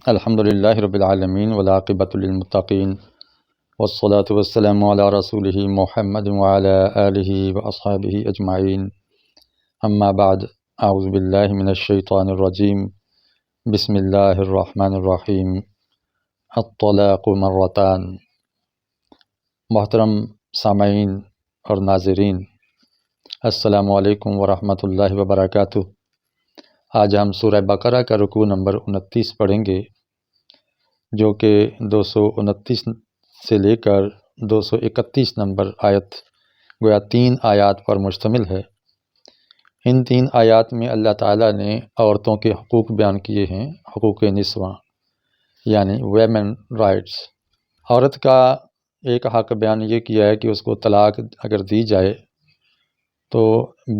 الحمد للہ رب العالمین والعاقبۃ للمتقین والصلاة والسلام علی رسولہ محمد وعلی آلہ واصحابہ اجمعین اما بعد اعوذ باللہ من الشیطان الرجیم بسم اللہ الرحمن الرحیم الطلاق مرتان۔ محترم سامعین اور ناظرین، السلام علیکم ورحمۃ اللہ وبرکاتہ۔ آج ہم سورہ بقرہ کا رکوع نمبر 29 پڑھیں گے، جو کہ 229 سے لے کر 231 نمبر آیت، گویا 3 آیات پر مشتمل ہے۔ ان 3 آیات میں اللہ تعالیٰ نے عورتوں کے حقوق بیان کیے ہیں، حقوق نسواں یعنی ویمن رائٹس۔ عورت کا ایک حق بیان یہ کیا ہے کہ اس کو طلاق اگر دی جائے تو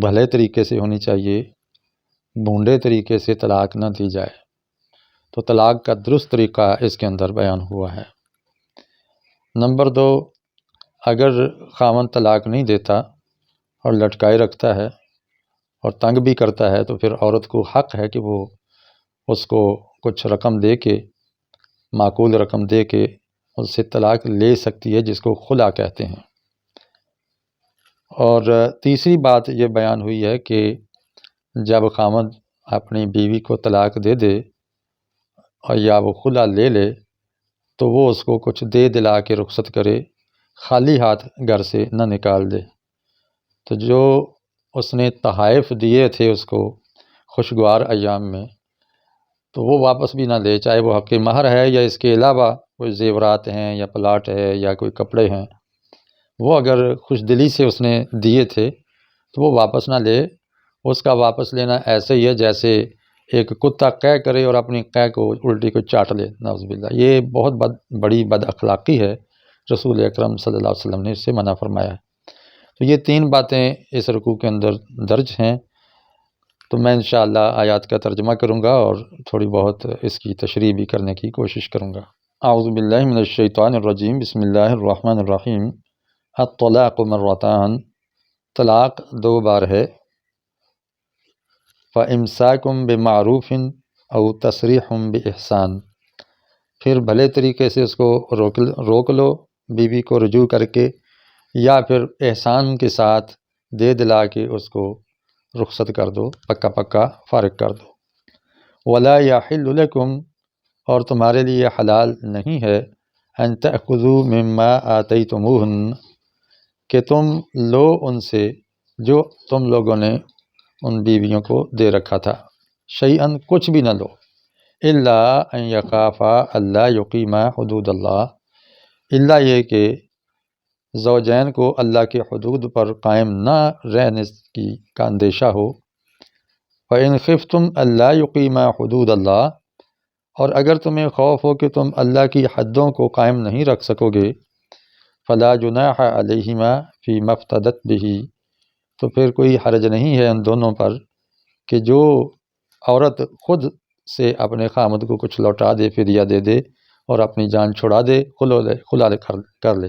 بھلے طریقے سے ہونی چاہیے، بھونڈے طریقے سے طلاق نہ دی جائے۔ تو طلاق کا درست طریقہ اس کے اندر بیان ہوا ہے۔ نمبر 2، اگر خاوند طلاق نہیں دیتا اور لٹکائے رکھتا ہے اور تنگ بھی کرتا ہے تو پھر عورت کو حق ہے کہ وہ اس کو کچھ رقم دے کے، معقول رقم دے کے اس سے طلاق لے سکتی ہے، جس کو خلع کہتے ہیں۔ اور تیسری بات یہ بیان ہوئی ہے کہ جب خاوند اپنی بیوی کو طلاق دے دے اور یا وہ خلع لے لے تو وہ اس کو کچھ دے دلا کے رخصت کرے، خالی ہاتھ گھر سے نہ نکال دے۔ تو جو اس نے تحائف دیے تھے اس کو خوشگوار ایام میں، تو وہ واپس بھی نہ لے، چاہے وہ حق مہر ہے یا اس کے علاوہ کوئی زیورات ہیں یا پلاٹ ہے یا کوئی کپڑے ہیں، وہ اگر خوش دلی سے اس نے دیے تھے تو وہ واپس نہ لے۔ اس کا واپس لینا ایسے ہی ہے جیسے ایک کتا قے کرے اور اپنی قے کو الٹی کو چاٹ لے، نعوذ باللہ۔ یہ بہت بڑی بد اخلاقی ہے، رسول اکرم صلی اللہ علیہ وسلم نے اس سے منع فرمایا ہے۔ تو یہ 3 باتیں اس رکوع کے اندر درج ہیں۔ تو میں انشاءاللہ آیات کا ترجمہ کروں گا اور تھوڑی بہت اس کی تشریح بھی کرنے کی کوشش کروں گا۔ اعوذ باللہ من الشیطان الرجیم، بسم اللہ الرحمن الرحیم۔ الطلاق مرتان، طلاق 2 بار ہے۔ فَإِمْسَاكٌ بِمَعْرُوفٍ أَوْ تَسْرِيحٌ بِإِحْسَانٍ، پھر بھلے طریقے سے اس کو روک لو، بیوی کو رجوع کر کے، یا پھر احسان کے ساتھ دے دلا کے اس کو رخصت کر دو، پکا فارغ کر دو۔ وَلَا يَحِلُّ لَكُمْ، اور تمہارے لیے حلال نہیں ہے، أَن تَأْخُذُوا مِمَّا آتَيْتُمُوهُنَّ، کہ تم لو ان سے جو تم لوگوں نے ان بیویوں کو دے رکھا تھا، شیئاً کچھ بھی نہ لو، الا ان یخافا اللہ یقیما حدود اللہ، الا یہ کہ زوجین کو اللہ کے حدود پر قائم نہ رہنے کا اندیشہ ہو۔ فَإِنْ خِفْتُمْ أَلَّا يُقِيمَا حُدُودَ اللَّهِ، اور اگر تمہیں خوف ہو کہ تم اللہ کی حدوں کو قائم نہیں رکھ سکو گے، فَلَا جُنَاحَ عَلَيْهِمَا فِي مَا افْتَدَتْ بِهِ، تو پھر کوئی حرج نہیں ہے ان دونوں پر کہ جو عورت خود سے اپنے خامد کو کچھ لوٹا دے، فدیہ دے دے اور اپنی جان چھڑا دے، خلا کر لے۔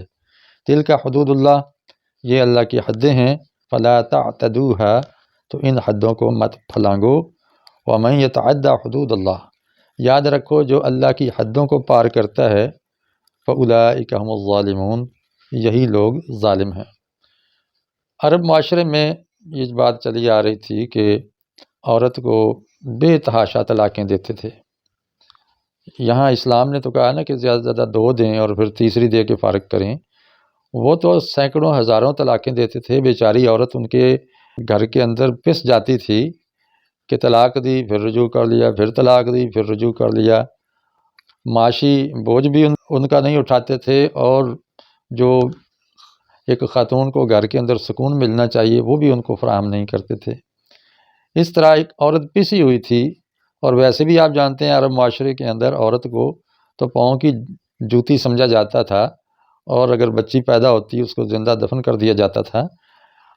تلک حدود اللہ، یہ اللہ کی حدیں ہیں، فلا تعتدوها، تو ان حدوں کو مت پھلانگو۔ ومن یتعد حدود اللہ، یاد رکھو جو اللہ کی حدوں کو پار کرتا ہے، فاولئک هم الظالمون، یہی لوگ ظالم ہیں۔ عرب معاشرے میں یہ بات چلی آ رہی تھی کہ عورت کو بے تحاشا طلاقیں دیتے تھے۔ یہاں اسلام نے تو کہا نا کہ زیادہ سے زیادہ 2 دیں اور پھر تیسری دے کے فارغ کریں، وہ تو سینکڑوں ہزاروں طلاقیں دیتے تھے۔ بیچاری عورت ان کے گھر کے اندر پس جاتی تھی کہ طلاق دی، پھر رجوع کر لیا، پھر طلاق دی، پھر رجوع کر لیا۔ معاشی بوجھ بھی ان کا نہیں اٹھاتے تھے، اور جو ایک خاتون کو گھر کے اندر سکون ملنا چاہیے وہ بھی ان کو فراہم نہیں کرتے تھے۔ اس طرح ایک عورت پسی ہوئی تھی، اور ویسے بھی آپ جانتے ہیں عرب معاشرے کے اندر عورت کو تو پاؤں کی جوتی سمجھا جاتا تھا، اور اگر بچی پیدا ہوتی اس کو زندہ دفن کر دیا جاتا تھا۔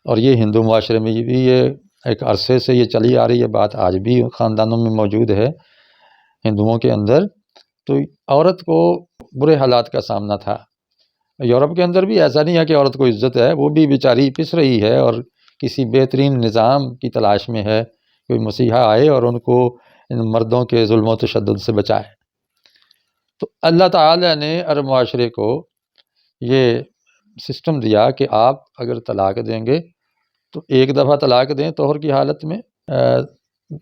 اور یہ ہندو معاشرے میں بھی یہ ایک عرصے سے یہ چلی آ رہی ہے بات، آج بھی خاندانوں میں موجود ہے ہندوؤں کے اندر۔ تو عورت کو برے حالات کا سامنا تھا۔ یورپ کے اندر بھی ایسا نہیں ہے کہ عورت کو عزت ہے، وہ بھی بیچاری پس رہی ہے اور کسی بہترین نظام کی تلاش میں ہے، کوئی مسیحا آئے اور ان کو ان مردوں کے ظلم و تشدد سے بچائے۔ تو اللہ تعالیٰ نے عرب معاشرے کو یہ سسٹم دیا کہ آپ اگر طلاق دیں گے تو ایک دفعہ طلاق دیں طہر کی حالت میں،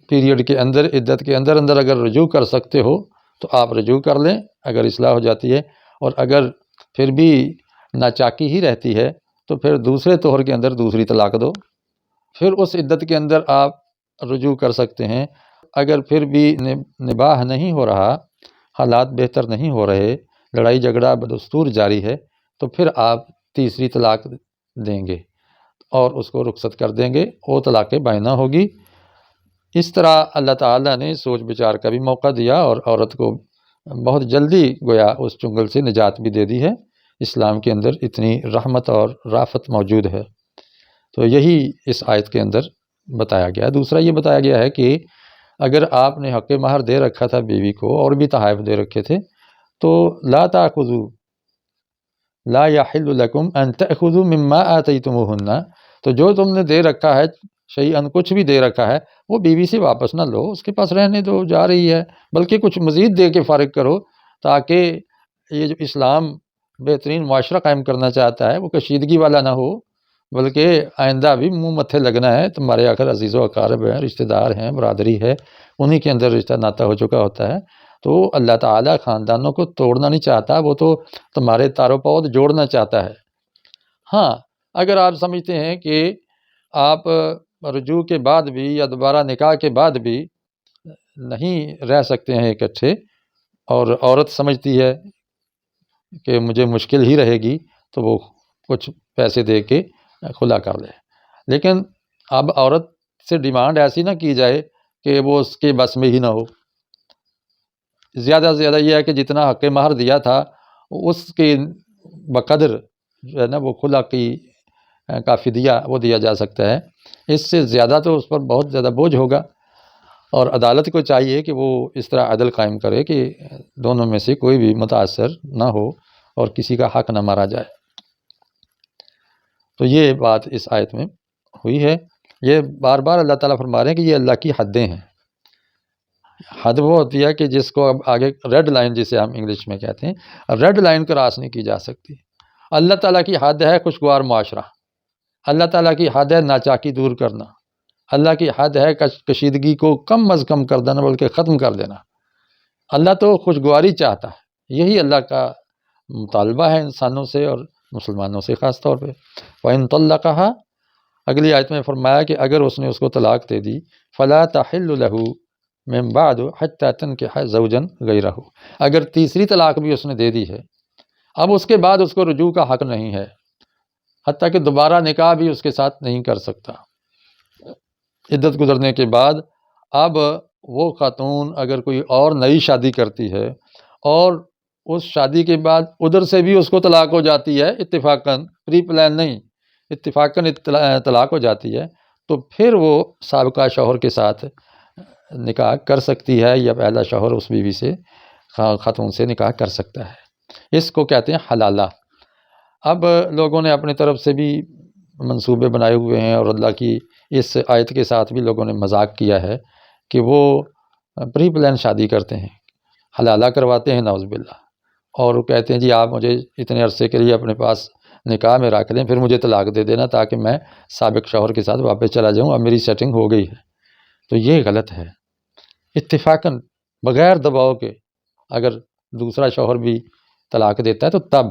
پیریڈ کے اندر، عدت کے اندر اندر اگر رجوع کر سکتے ہو تو آپ رجوع کر لیں اگر اصلاح ہو جاتی ہے، اور اگر پھر بھی ناچاکی ہی رہتی ہے تو پھر دوسرے طہر کے اندر دوسری طلاق دو، پھر اس عدت کے اندر آپ رجوع کر سکتے ہیں۔ اگر پھر بھی نباہ نہیں ہو رہا، حالات بہتر نہیں ہو رہے، لڑائی جھگڑا بدستور جاری ہے، تو پھر آپ تیسری طلاق دیں گے اور اس کو رخصت کر دیں گے، وہ طلاق بائنہ ہوگی۔ اس طرح اللہ تعالیٰ نے سوچ بچار کا بھی موقع دیا اور عورت کو بہت جلدی گویا اس چنگل سے نجات بھی دے دی ہے۔ اسلام کے اندر اتنی رحمت اور رافت موجود ہے، تو یہی اس آیت کے اندر بتایا گیا۔ دوسرا یہ بتایا گیا ہے کہ اگر آپ نے حق مہر دے رکھا تھا بیوی کو اور بھی تحائف دے رکھے تھے تو لا تأخذوا لا یحل لکم ان تأخذوا مما آتیتموہن، تو جو تم نے دے رکھا ہے شیئاً کچھ بھی دے رکھا ہے وہ بیوی سے واپس نہ لو، اس کے پاس رہنے دو، جا رہی ہے، بلکہ کچھ مزید دے کے فارغ کرو، تاکہ یہ جو اسلام بہترین معاشرہ قائم کرنا چاہتا ہے وہ کشیدگی والا نہ ہو، بلکہ آئندہ بھی منہ متھے لگنا ہے۔ تمہارے آخر عزیز و اقارب ہیں، رشتہ دار ہیں، برادری ہے، انہی کے اندر رشتہ ناتا ہو چکا ہوتا ہے، تو اللہ تعالیٰ خاندانوں کو توڑنا نہیں چاہتا، وہ تو تمہارے تارو پود جوڑنا چاہتا ہے۔ ہاں، اگر آپ سمجھتے ہیں کہ آپ رجوع کے بعد بھی یا دوبارہ نکاح کے بعد بھی نہیں رہ سکتے ہیں اکٹھے، اور عورت سمجھتی ہے کہ مجھے مشکل ہی رہے گی، تو وہ کچھ پیسے دے کے خلا کر لے، لیکن اب عورت سے ڈیمانڈ ایسی نہ کی جائے کہ وہ اس کے بس میں ہی نہ ہو۔ زیادہ سے زیادہ یہ ہے کہ جتنا حق مہر دیا تھا اس کے بقدر جو ہے نا وہ خلا کی کا فدیہ وہ دیا جا سکتا ہے، اس سے زیادہ تو اس پر بہت زیادہ بوجھ ہوگا، اور عدالت کو چاہیے کہ وہ اس طرح عدل قائم کرے کہ دونوں میں سے کوئی بھی متاثر نہ ہو اور کسی کا حق نہ مارا جائے۔ تو یہ بات اس آیت میں ہوئی ہے۔ یہ بار بار اللہ تعالیٰ فرما رہے ہیں کہ یہ اللہ کی حدیں ہیں۔ حد وہ ہوتی ہے کہ جس کو اب آگے ریڈ لائن جسے ہم انگلش میں کہتے ہیں، ریڈ لائن کراس نہیں کی جا سکتی۔ اللہ تعالیٰ کی حد ہے خوشگوار معاشرہ، اللہ تعالیٰ کی حد ہے ناچاکی دور کرنا، اللہ کی حد ہے کشیدگی کو کم از کم کر دینا بلکہ ختم کر دینا۔ اللہ تو خوشگواری چاہتا ہے، یہی اللہ کا مطالبہ ہے انسانوں سے اور مسلمانوں سے خاص طور پہ۔ وَإِن طَلَّقَهَا، اگلی آیت میں فرمایا کہ اگر اس نے اس کو طلاق دے دی، فَلَا تَحِلُّ لَهُ مِن بَعْدُ حَتَّى تَنكِحَ زَوْجًا غَيْرَهُ، اگر تیسری طلاق بھی اس نے دے دی ہے، اب اس کے بعد اس کو رجوع کا حق نہیں ہے، حتیٰ کہ دوبارہ نکاح بھی اس کے ساتھ نہیں کر سکتا۔ عدت گزرنے کے بعد اب وہ خاتون اگر کوئی اور نئی شادی کرتی ہے اور اس شادی کے بعد ادھر سے بھی اس کو طلاق ہو جاتی ہے اتفاقاً، پری پلان نہیں، اتفاقاً طلاق ہو جاتی ہے، تو پھر وہ سابقہ شوہر کے ساتھ نکاح کر سکتی ہے، یا پہلا شوہر اس بیوی سے خاتون سے نکاح کر سکتا ہے۔ اس کو کہتے ہیں حلالہ۔ اب لوگوں نے اپنی طرف سے بھی منصوبے بنائے ہوئے ہیں، اور اللہ کی اس آیت کے ساتھ بھی لوگوں نے مذاق کیا ہے کہ وہ پری پلان شادی کرتے ہیں، حلالہ کرواتے ہیں نعوذ باللہ، اور وہ کہتے ہیں جی آپ مجھے اتنے عرصے کے لیے اپنے پاس نکاح میں رکھ دیں، پھر مجھے طلاق دے دینا تاکہ میں سابق شوہر کے ساتھ واپس چلا جاؤں، اب میری سیٹنگ ہو گئی ہے۔ تو یہ غلط ہے۔ اتفاقاً بغیر دباؤ کے اگر دوسرا شوہر بھی طلاق دیتا ہے تو تب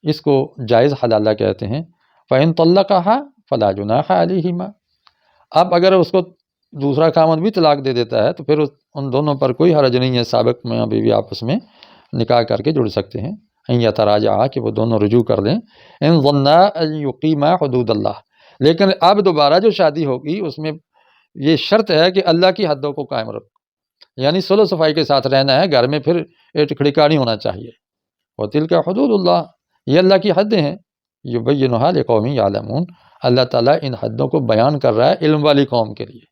اس کو جائز حلالہ کہتے ہیں۔ فَإِن طَلَّقَهَا فَلَا جُنَاحَ عَلَيْهِمَا، اب اگر اس کو دوسرا خاوند بھی طلاق دے دیتا ہے تو پھر ان دونوں پر کوئی حرج نہیں ہے، سابق میاں بیوی آپس میں نکاح کر کے جڑ سکتے ہیں، ان یتراجعا، کہ وہ دونوں رجوع کر لیں، ان ظنا ان یقیما حدود اللہ، لیکن اب دوبارہ جو شادی ہوگی اس میں یہ شرط ہے کہ اللہ کی حدوں کو قائم رکھو، یعنی صلح صفائی کے ساتھ رہنا ہے، گھر میں پھر ٹکڑیکا نہیں ہونا چاہیے۔ وَتِلْكَ حدود اللہ، یہ اللہ کی حدیں ہیں، یبینھا لقوم یعلمون، اللہ تعالیٰ ان حدوں کو بیان کر رہا ہے علم والی قوم کے لیے۔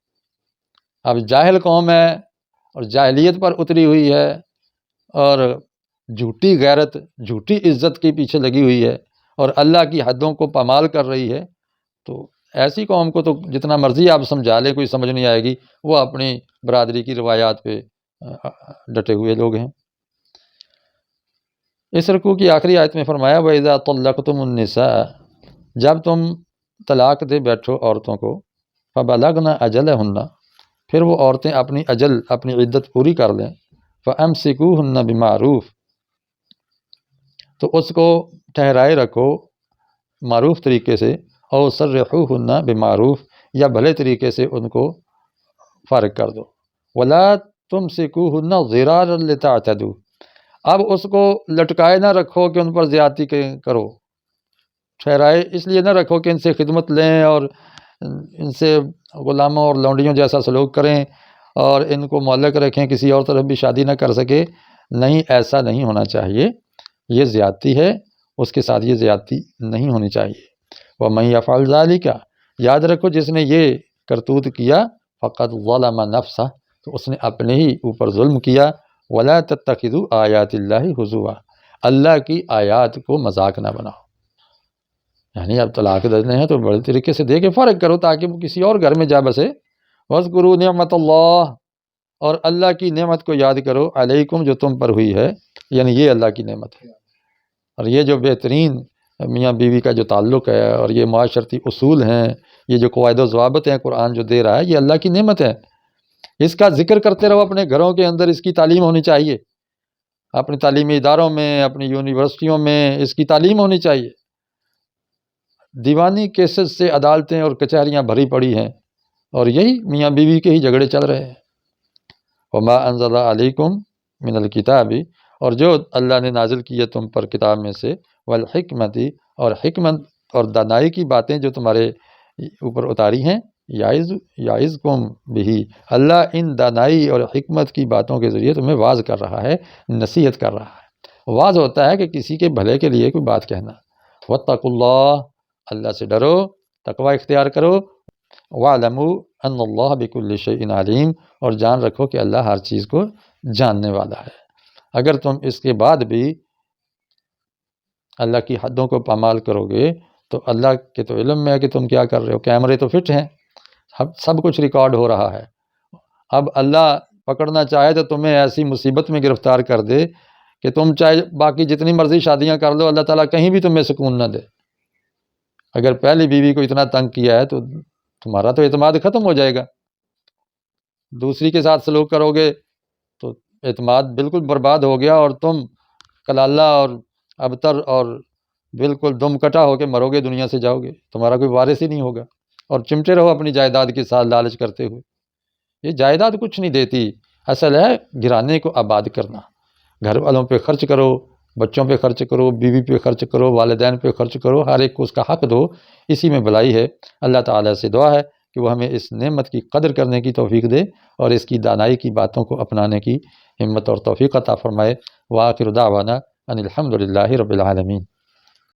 اب جاہل قوم ہے اور جاہلیت پر اتری ہوئی ہے اور جھوٹی غیرت، جھوٹی عزت کے پیچھے لگی ہوئی ہے اور اللہ کی حدوں کو پامال کر رہی ہے، تو ایسی قوم کو تو جتنا مرضی آپ سمجھا لیں کوئی سمجھ نہیں آئے گی، وہ اپنی برادری کی روایات پہ ڈٹے ہوئے لوگ ہیں۔ اس رکوع کی آخری آیت میں فرمایا وَإِذَا طَلَّقْتُمُ النِّسَاءَ، جب تم طلاق دے بیٹھو عورتوں کو، فَبَلَغْنَ أَجَلَهُنَّ، پھر وہ عورتیں اپنی اجل اپنی عدت پوری کر لیں، فَأَمْسِكُوهُنَّ بِمَعْرُوف، تو اس کو ٹھہرائے رکھو معروف طریقے سے، اور سرحوهن بمعروف، یا بھلے طریقے سے ان کو فارغ کر دو، وَلَا تُمْسِكُوهُنَّ ضِرَارًا لِتَعْتَدُوا، اب اس کو لٹکائے نہ رکھو کہ ان پر زیادتی کرو، ٹھہرائے اس لیے نہ رکھو کہ ان سے خدمت لیں اور ان سے غلاموں اور لونڈیوں جیسا سلوک کریں اور ان کو معلق رکھیں، کسی اور طرف بھی شادی نہ کر سکے، نہیں، ایسا نہیں ہونا چاہیے، یہ زیادتی ہے، اس کے ساتھ یہ زیادتی نہیں ہونی چاہیے۔ وَمَن يَفْعَلْ ذَلِكَ، یاد رکھو جس نے یہ کرتوت کیا، فقط ظلم نفسہ، تو اس نے اپنے ہی اوپر ظلم کیا۔ وَلَا تَتَّخِذُوا آیَاتِ اللَّهِ ہُزُوًا، اللہ کی آیات کو مذاق نہ بناؤ، یعنی اب طلاق دینے ہیں تو بڑے طریقے سے دے کے فارغ کرو تاکہ وہ کسی اور گھر میں جا بسے۔ وَاذْكُرُوا نِعْمَتَ اللَّهِ، اور اللہ کی نعمت کو یاد کرو، علیکم، جو تم پر ہوئی ہے، یعنی یہ اللہ کی نعمت ہے، اور یہ جو بہترین میاں بیوی کا جو تعلق ہے اور یہ معاشرتی اصول ہیں، یہ جو قواعد و ضوابط ہیں قرآن جو دے رہا ہے، یہ اللہ کی نعمت ہے، اس کا ذکر کرتے رہو اپنے گھروں کے اندر، اس کی تعلیم ہونی چاہیے، اپنے تعلیمی اداروں میں، اپنی یونیورسٹیوں میں اس کی تعلیم ہونی چاہیے۔ دیوانی کیسز سے عدالتیں اور کچہریاں بھری پڑی ہیں، اور یہی میاں بیوی کے ہی جھگڑے چل رہے ہیں۔ وما انزل علیکم من الکتاب، اور جو اللہ نے نازل کی ہے تم پر کتاب میں سے، والحکمت، اور حکمت اور دانائی کی باتیں جو تمہارے اوپر اتاری ہیں، یعظکم بہ، اللہ ان دانائی اور حکمت کی باتوں کے ذریعے تمہیں واعظ کر رہا ہے، نصیحت کر رہا ہے۔ واعظ ہوتا ہے کہ کسی کے بھلے کے لیے کوئی بات کہنا۔ واتقوا اللہ، اللہ سے ڈرو، تقوی اختیار کرو۔ وَاعْلَمُوا أَنَّ اللَّهَ بِكُلِّ شَيْءٍ عَلِيمٌ، اور جان رکھو کہ اللہ ہر چیز کو جاننے والا ہے۔ اگر تم اس کے بعد بھی اللہ کی حدوں کو پامال کرو گے تو اللہ کے تو علم میں ہے کہ تم کیا کر رہے ہو، کیمرے تو فٹ ہیں، سب کچھ ریکارڈ ہو رہا ہے۔ اب اللہ پکڑنا چاہے تو تمہیں ایسی مصیبت میں گرفتار کر دے کہ تم چاہے باقی جتنی مرضی شادیاں کر لو، اللہ تعالیٰ کہیں بھی تمہیں سکون نہ دے۔ اگر پہلی بیوی کو اتنا تنگ کیا ہے تو تمہارا تو اعتماد ختم ہو جائے گا، دوسری کے ساتھ سلوک کرو گے تو اعتماد بالکل برباد ہو گیا، اور تم کلالہ اور ابتر اور بالکل دم کٹا ہو کے مرو گے، دنیا سے جاؤ گے، تمہارا کوئی وارث ہی نہیں ہوگا، اور چمٹے رہو اپنی جائیداد کے ساتھ لالچ کرتے ہوئے۔ یہ جائیداد کچھ نہیں دیتی، اصل ہے گھرانے کو آباد کرنا۔ گھر والوں پہ خرچ کرو، بچوں پہ خرچ کرو، بیوی پہ خرچ کرو، والدین پہ خرچ کرو، ہر ایک کو اس کا حق دو، اسی میں بھلائی ہے۔ اللہ تعالیٰ سے دعا ہے کہ وہ ہمیں اس نعمت کی قدر کرنے کی توفیق دے اور اس کی دانائی کی باتوں کو اپنانے کی ہمت اور توفیق عطا فرمائے۔ وآخر دعوانا ان الحمد للہ رب العالمین۔